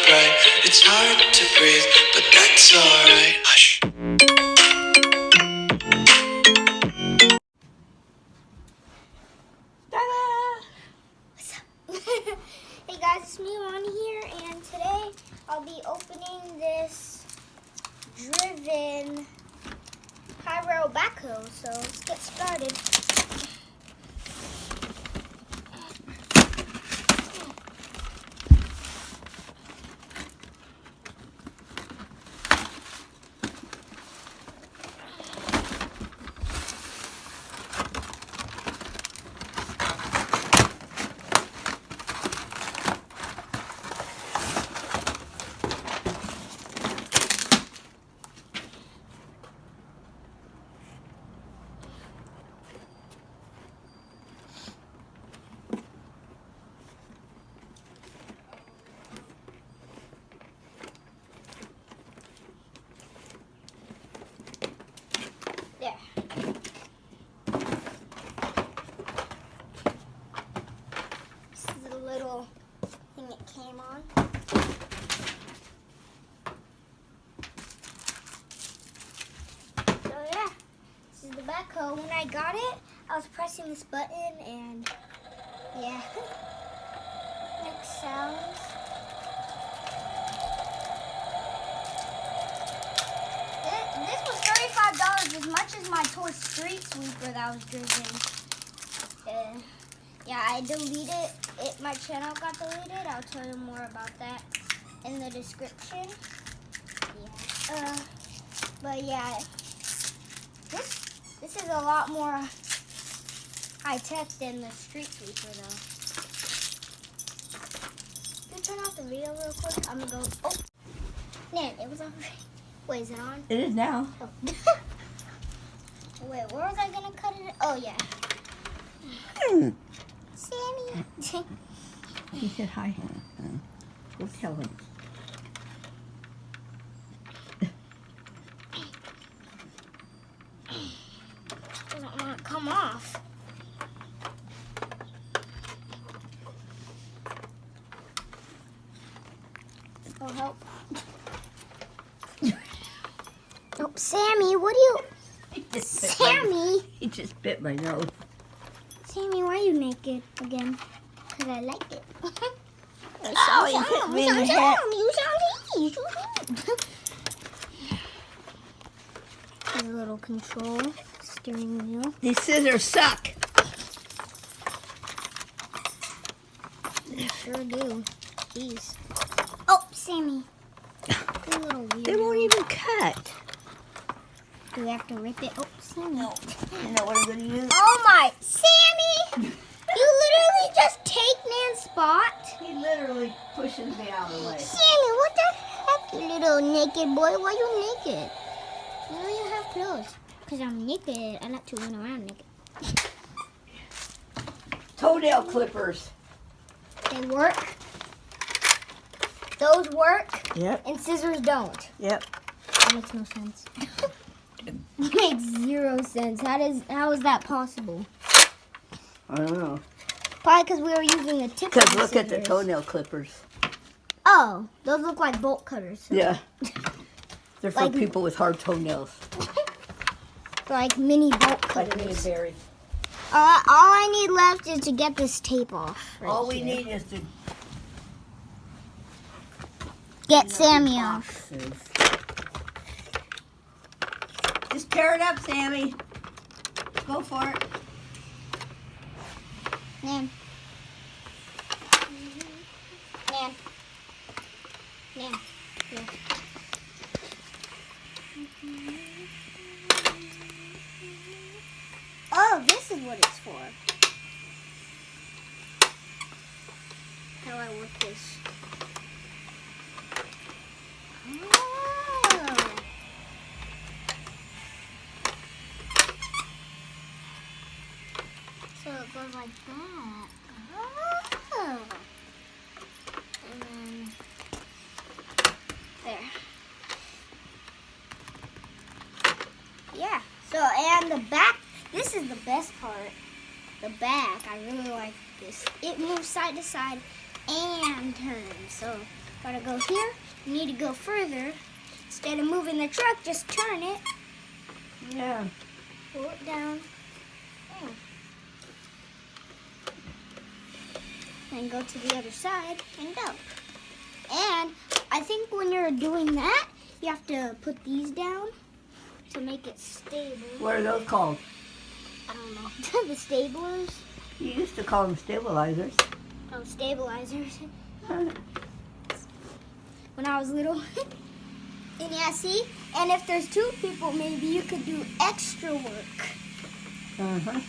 bright. It's hard to breathe, but that's alright. Hush. Hey guys, it's me, Lonnie here, and today I'll be opening this driven pyro backhoe. So let's get started. There. This is the little thing it came on. So yeah, this is the backhoe. When I got it, I was pressing this button and yeah, makes sounds. This was $35, as much as my toy street sweeper that was driven. Yeah, I deleted it. My channel got deleted. I'll tell you more about that in the description. Yeah. But yeah, this is a lot more high tech than the street sweeper though. Can you turn off the video real quick? I'm gonna go. Oh, man, it was on. Wait, is it on? It is now. Oh. Wait, where was I gonna cut it? Oh yeah. Sammy. He said hi. Go tell him. Doesn't want to come off. Oh, help. Oh, Sammy, what do you... Sammy! He just bit my nose. Sammy, why are you naked again? Because I like it. Oh, he hit me in the head. There's a little control steering wheel. These scissors suck. They sure do. Jeez. Oh, Sammy. You're a little weird. They won't even cut. Do we have to rip it? Oh, Sammy. No. You know what I'm going to use? Oh my, Sammy! You literally just take Nan's spot. He literally pushes me out of the way. Sammy, what the heck, you little naked boy? Why you naked? Why don't you have clothes? Because I'm naked. I like to run around naked. Toenail clippers. They work. Those work. Yep. And scissors don't. Yep. That makes no sense. Makes zero sense. How is that possible? I don't know. Probably because we were using a tip. Because look at the toenail clippers. Oh, those look like bolt cutters. So. Yeah. They're for Like- people with hard toenails. Like mini bolt Like cutters. me and Barry. All I need left is to get this tape off. Right All we here. need is to Get Sammy off. boxes. Just tear it up, Sammy. Go for it. Nan. Nan. Nan. Nan. Oh, this is what it's for. How do I work this? Oh. So it goes like that. Oh. And then there. Yeah. So, and the back, this is the best part. The back, I really like this. It moves side to side and turns. So Gotta go here. You need to go further. Instead of moving the truck, just turn it. Yeah. Pull it down. Bam. Then go to the other side and go. And I think when you're doing that, you have to put these down to make it stable. What are those called? I don't know. The stablers. You used to call them stabilizers. Oh, stabilizers. When I was little. And yeah, see? And if there's two people, maybe you could do extra work. Uh-huh.